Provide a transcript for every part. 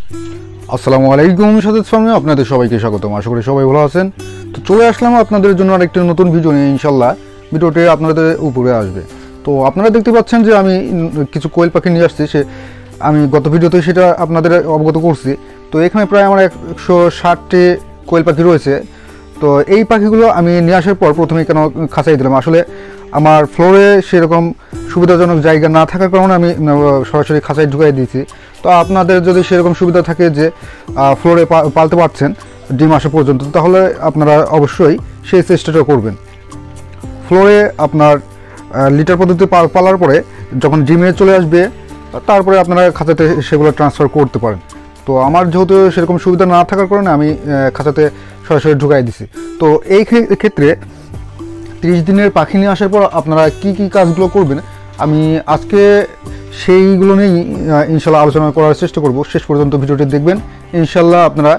আসসালামু আলাইকুম সাথে ফার্মে আপনাদের সবাইকে স্বাগতম। আশা করি সবাই ভালো আছেন। তো চলে আসলাম আপনাদের জন্য আরেকটি নতুন ভিডিও নিয়ে। ইনশাল্লাহ ভিডিওটি আপনাদের উপরে আসবে। তো আপনারা দেখতে পাচ্ছেন যে আমি কিছু কোয়েল পাখি নিয়ে আসছি। আমি গত ভিডিওতে সেটা আপনাদের অবগত করছি। তো এখানে প্রায় আমার 160টি কোয়েল পাখি রয়েছে। তো এই পাখিগুলো আমি নিয়ে আসার পর প্রথমেই কেন খাঁচাই দিলাম, আসলে আমার ফ্লোরে সেরকম সুবিধাজনক জায়গা না থাকার কারণে আমি সরাসরি খাঁচায় ঢুকাই দিয়েছি। তো আপনাদের যদি সেরকম সুবিধা থাকে যে ফ্লোরে পালতে পারছেন ডিম আসা পর্যন্ত, তাহলে আপনারা অবশ্যই সেই চেষ্টাটা করবেন। ফ্লোরে আপনার লিটার পদ্ধতি পালার পরে যখন ডিমে চলে আসবে, তারপরে আপনারা খাঁচাতে সেগুলো ট্রান্সফার করতে পারেন। তো আমার যেহেতু সেরকম সুবিধা না থাকার কারণে আমি খাঁচাতে সরাসরি ঢুকাই দিছি। তো এই ক্ষেত্রে 30 দিনের পাখি নিয়ে আসার পর আপনারা কি কি কাজগুলো করবেন আমি আজকে সেইগুলো নিয়েই ইনশাল্লাহ আলোচনা করার চেষ্টা করব। শেষ পর্যন্ত ভিডিওটি দেখবেন, ইনশাল্লাহ আপনারা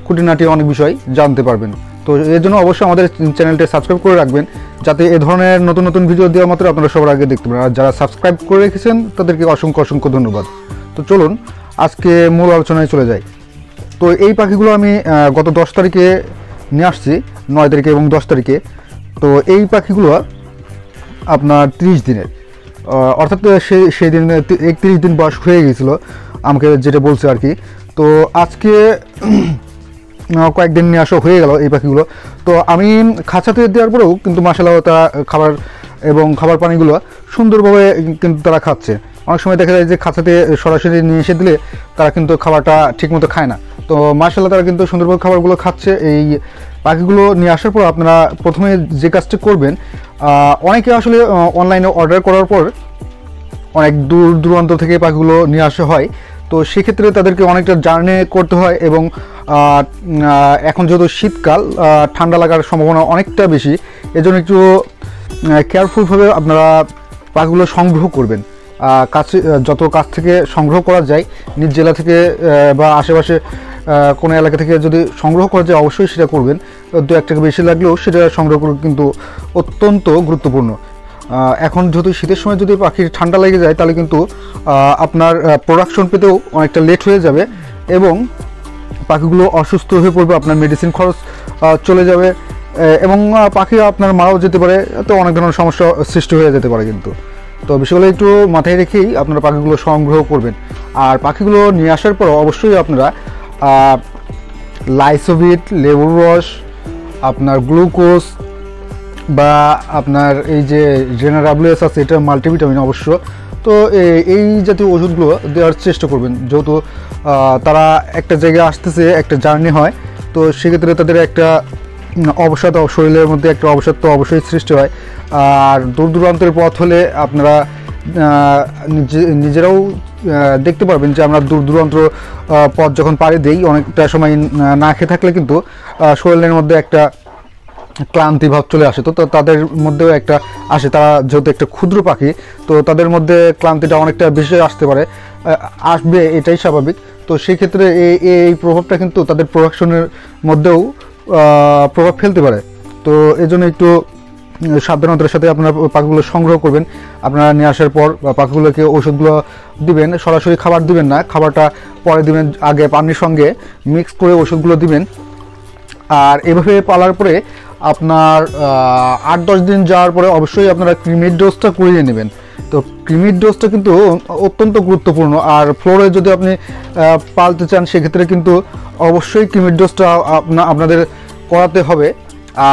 খুঁটিনাটি অনেক বিষয় জানতে পারবেন। তো এর জন্য অবশ্যই আমাদের চ্যানেলটি সাবস্ক্রাইব করে রাখবেন, যাতে এ ধরনের নতুন নতুন ভিডিও দেওয়া মাত্র আপনারা সবার আগে দেখতে পারেন। আর যারা সাবস্ক্রাইব করে রেখেছেন তাদেরকে অসংখ্য অসংখ্য ধন্যবাদ। তো চলুন আজকে মূল আলোচনায় চলে যাই। তো এই পাখিগুলো আমি গত 10 তারিখে নিয়ে আসছি, 9 তারিখে এবং 10 তারিখে। তো এই পাখিগুলো আপনার 30 দিনের, অর্থাৎ সেই দিন 31 দিন বয়স হয়ে গিয়েছিলো আমাকে যেটা বলছে আর কি। তো আজকে কয়েকদিন নিয়ে আসা হয়ে গেল এই পাখিগুলো। তো আমি খাঁচাতে দেওয়ার পরেও কিন্তু মাশাআল্লাহ তারা খাবার এবং খাবার পানিগুলো সুন্দরভাবে কিন্তু তারা খাচ্ছে। অনেক সময় দেখা যায় যে খাঁচাতে সরাসরি নিয়ে এসে দিলে তারা কিন্তু খাবারটা ঠিকমতো খায় না। তো মাশাআল্লাহ তারা কিন্তু সুন্দরভাবে খাবারগুলো খাচ্ছে। এই পাখিগুলো নিয়ে আসার পর আপনারা প্রথমে যে কাজটা করবেন, অনেকে আসলে অনলাইনে অর্ডার করার পর অনেক দূর দূরান্ত থেকে পাখিগুলো নিয়ে আসা হয়। তো সেক্ষেত্রে তাদেরকে অনেকটা জার্নি করতে হয় এবং এখন যেহেতু শীতকাল, ঠান্ডা লাগার সম্ভাবনা অনেকটা বেশি। এজন্য একটু কেয়ারফুলভাবে আপনারা পাখিগুলো সংগ্রহ করবেন। কাছে যত কাছ থেকে সংগ্রহ করা যায়, নিজ জেলা থেকে বা আশেপাশে কোনো এলাকা থেকে যদি সংগ্রহ করা যায় অবশ্যই সেটা করবেন। 2-1 টাকা বেশি লাগলেও সেটা সংগ্রহ করা কিন্তু অত্যন্ত গুরুত্বপূর্ণ। এখন যেহেতু শীতের সময় যদি পাখির ঠান্ডা লেগে যায় তাহলে কিন্তু আপনার প্রোডাকশন পেতেও অনেকটা লেট হয়ে যাবে এবং পাখিগুলো অসুস্থ হয়ে পড়বে, আপনার মেডিসিন খরচ চলে যাবে এবং পাখি আপনার মারাও যেতে পারে। তো অনেক ধরনের সমস্যা সৃষ্টি হয়ে যেতে পারে কিন্তু। তো বিষয়গুলো একটু মাথায় রেখেই আপনারা পাখিগুলো সংগ্রহ করবেন। আর পাখিগুলো নিয়ে আসার পর অবশ্যই আপনারা লাইসোভিট, লেবুর রস, আপনার গ্লুকোজ বা আপনার এই যে জেনারাবলেস আছে, এটা মাল্টিভিটামিন অবশ্য। তো এই জাতীয় ওষুধগুলো দেওয়ার চেষ্টা করবেন, যেহেতু তারা একটা জায়গায় আসতেছে, একটা জার্নি হয়। তো সেক্ষেত্রে তাদের একটা অবসাদ, শরীরের মধ্যে একটা অবসাদ তো অবশ্যই সৃষ্টি হয়। আর দূর দূরান্তের পথ হলে আপনারা নিজেরাও দেখতে পারবেন যে আমরা দূর দূরান্ত পথ যখন পাড়ি দিই, অনেকটা সময় না খেয়ে থাকলে কিন্তু শরীরের মধ্যে একটা ক্লান্তি ভাব চলে আসে। তো তাদের মধ্যেও একটা আসে, তারা যেহেতু একটা ক্ষুদ্র পাখি, তো তাদের মধ্যে ক্লান্তিটা অনেকটা বেশি আসতে পারে, আসবে, এটাই স্বাভাবিক। তো সেই ক্ষেত্রে এই প্রভাবটা কিন্তু তাদের প্রোডাকশনের মধ্যেও প্রভাব ফেলতে পারে। তো এই জন্য একটু সাবধানতার সাথে আপনারা পাখিগুলো সংগ্রহ করবেন। আপনারা নিয়ে আসার পর পাখিগুলোকে ওষুধগুলো দিবেন, সরাসরি খাবার দিবেন না, খাবারটা পরে দিবেন, আগে পানির সঙ্গে মিক্স করে ওষুধগুলো দিবেন। আর এভাবে পালার পরে আপনার 8-10 দিন যাওয়ার পরে অবশ্যই আপনারা ক্রিমির ডোজটা করিয়ে নেবেন। তো ক্রিমির ডোজটা কিন্তু অত্যন্ত গুরুত্বপূর্ণ। আর ফ্লোরে যদি আপনি পালতে চান সেক্ষেত্রে কিন্তু অবশ্যই ক্রিমির ডোজটা আপনাদের করাতে হবে।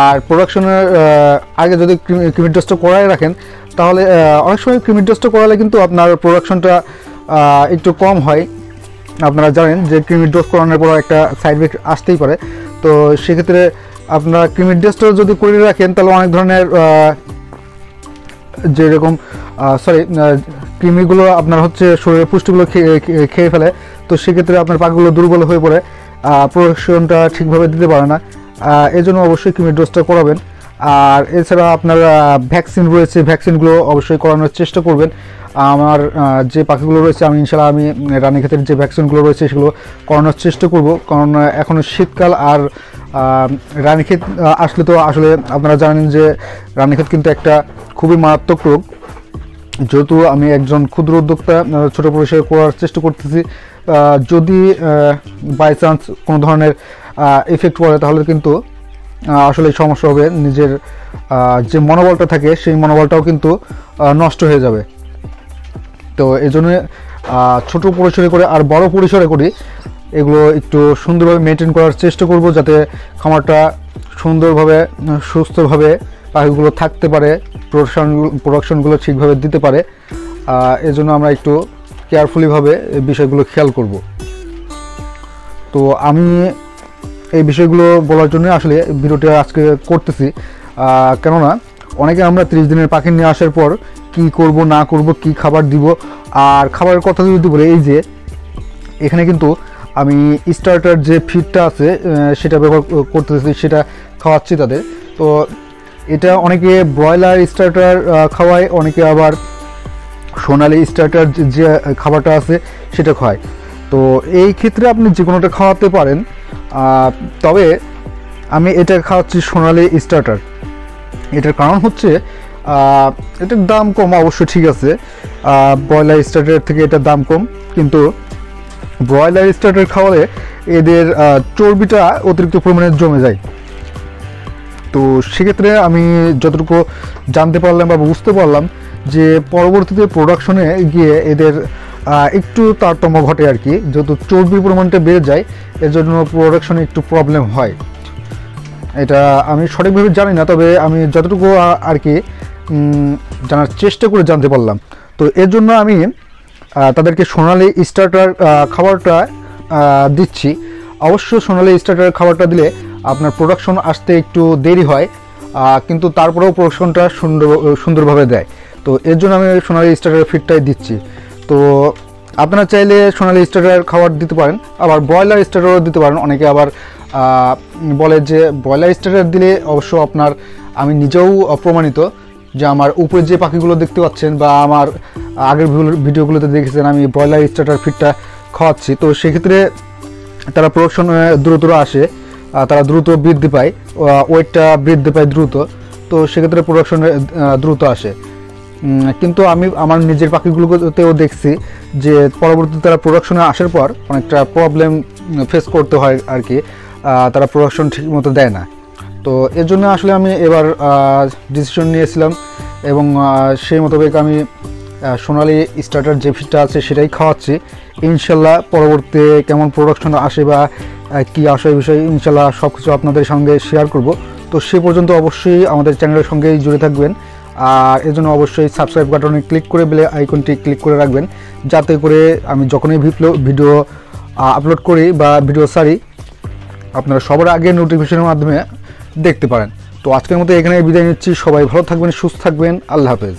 আর প্রোডাকশনের আগে যদি ক্রিমির ডোজটা করাই রাখেন তাহলে অনেক সময় ক্রিমির ডোজটা করালে কিন্তু আপনার প্রোডাকশনটা একটু কম হয়। আপনারা জানেন যে ক্রিমির ডোজ করানোর পর একটা সাইড ইফেক্ট আসতেই পারে। তো সেক্ষেত্রে আপনারা ক্রিমির ডোজটা যদি করে রাখেন তাহলে অনেক ধরনের যেরকম কৃমিগুলো আপনার হচ্ছে শরীরের পুষ্টিগুলো খেয়ে ফেলে। তো সেক্ষেত্রে আপনার পাখিগুলো দুর্বল হয়ে পড়ে, প্রোডাকশনটা ঠিকভাবে দিতে পারে না। এজন্য অবশ্যই ক্রিমির ডোজটা করাবেন। আর এছাড়া আপনার ভ্যাকসিন রয়েছে, ভ্যাকসিনগুলো অবশ্যই করানোর চেষ্টা করবেন। আমার যে পাখিগুলো রয়েছে আমি ইনশাআল্লাহ আমি রানীক্ষেতের যে ভ্যাকসিনগুলো রয়েছে সেগুলো করানোর চেষ্টা করব, কারণ এখনও শীতকাল। আর রানীক্ষেত আসলে তো আসলে আপনারা জানেন যে রানীক্ষেত কিন্তু একটা খুবই মারাত্মক রোগ। যেহেতু আমি একজন ক্ষুদ্র উদ্যোক্তা, ছোটো পরিসরে করার চেষ্টা করতেছি, যদি বাই চান্স কোনো ধরনের এফেক্ট পড়ে তাহলে কিন্তু আসলে সমস্যা হবে, নিজের যে মনোবলটা থাকে সেই মনোবলটাও কিন্তু নষ্ট হয়ে যাবে। তো এই জন্য ছোটো পরিসরে করে আর বড় পরিসরে করি এগুলো একটু সুন্দরভাবে মেনটেন করার চেষ্টা করব, যাতে খামারটা সুন্দরভাবে সুস্থভাবে পাখিগুলো থাকতে পারে, প্রোডাকশনগুলো ঠিকভাবে দিতে পারে। এজন্য আমরা একটু কেয়ারফুলিভাবে এই বিষয়গুলো খেয়াল করব। তো আমি এই বিষয়গুলো বলার জন্য আসলে ভিডিওটা আজকে করতেছি, কেননা অনেকে আমরা 30 দিনের পাখি নিয়ে আসার পর কি করব না করব, কি খাবার দিব। আর খাবারের কথা যদি বলে, এই যে এখানে কিন্তু আমি স্টার্টার যে ফিডটা আছে সেটা ব্যবহার করতেছি, সেটা খাওয়াচ্ছি তাদের। তো এটা অনেকে ব্রয়লার স্টার্টার খাওয়ায়, অনেকে আবার সোনালি স্টার্টার যে খাবারটা আছে সেটা খাওয়ায়। তো এই ক্ষেত্রে আপনি যে কোনোটা খাওয়াতে পারেন, তবে আমি এটা খাওয়াচ্ছি সোনালি স্টার্টার। এটার কারণ হচ্ছে এটার দাম কম, অবশ্য ঠিক আছে, ব্রয়লার স্টার্টারের থেকে এটার দাম কম, কিন্তু ব্রয়লার স্টার্টার খাওয়ালে এদের চর্বিটা অতিরিক্ত পরিমাণে জমে যায়। তো সেক্ষেত্রে আমি যতটুকু জানতে পারলাম বা বুঝতে পারলাম যে পরবর্তীতে প্রোডাকশনে গিয়ে এদের একটু তারতম্য ঘটে আর কি, যেহেতু চর্বির পরিমাণটা বেড়ে যায় এর জন্য প্রোডাকশনে একটু প্রবলেম হয়। এটা আমি সঠিকভাবে জানি না, তবে আমি যতটুকু আর কি জানার চেষ্টা করে জানতে পারলাম। তো এর জন্য আমি তাদেরকে সোনালি স্টার্টার খাবারটা দিচ্ছি। অবশ্য সোনালি স্টার্টার খাবারটা দিলে আপনার প্রোডাকশন আসতে একটু দেরি হয়, কিন্তু তারপরেও প্রোডাকশনটা সুন্দরভাবে দেয়। তো এর জন্য আমি সোনালি স্টার্টার ফিডটাই দিচ্ছি। তো আপনারা চাইলে সোনালি স্টার্টার খাবার দিতে পারেন, আবার ব্রয়লার স্টার্টারও দিতে পারেন। অনেকে আবার বলে যে ব্রয়লার স্টার্টার দিলে, অবশ্য আপনার আমি নিজেও প্রমাণিত যে আমার উপরে যে পাখিগুলো দেখতে পাচ্ছেন বা আমার আগের ভিডিওগুলোতে দেখেছেন আমি ব্রয়লার স্টার্টার ফিডটা খাওয়াচ্ছি। তো সেক্ষেত্রে তারা প্রোডাকশন দ্রুত আসে, তারা দ্রুত বৃদ্ধি পায়, ওয়েটটা বৃদ্ধি পায় দ্রুত। তো সেক্ষেত্রে প্রোডাকশন দ্রুত আসে। কিন্তু আমি আমার নিজের পাখিগুলোতেও দেখছি যে পরবর্তীতে তারা প্রোডাকশনে আসার পর অনেকটা প্রবলেম ফেস করতে হয় আর কি, তারা প্রোডাকশন ঠিকমতো দেয় না। তো এর জন্য আসলে আমি এবার ডিসিশন নিয়েছিলাম এবং সেই মোতাবেক আমি সোনালি স্টার্টার যে ফিডটা আছে সেটাই খাওয়াচ্ছি। ইনশাল্লাহ পরবর্তীতে কেমন প্রোডাকশন আসে বা কী আসে এই বিষয়ে ইনশাল্লাহ সব কিছু আপনাদের সঙ্গে শেয়ার করব। তো সে পর্যন্ত অবশ্যই আমাদের চ্যানেলের সঙ্গেই জুড়ে থাকবেন, আর এর জন্য অবশ্যই সাবস্ক্রাইব বাটনে ক্লিক করে বেল আইকনটি ক্লিক করে রাখবেন, যাতে করে আমি যখনই ভিডিও আপলোড করি বা ভিডিও ছাড়ি আপনারা সবার আগে নোটিফিকেশনের মাধ্যমে দেখতে পারেন। তো আজকের মতো এখানে বিদায় নিচ্ছি। সবাই ভালো থাকবেন, সুস্থ থাকবেন। আল্লাহ হাফেজ।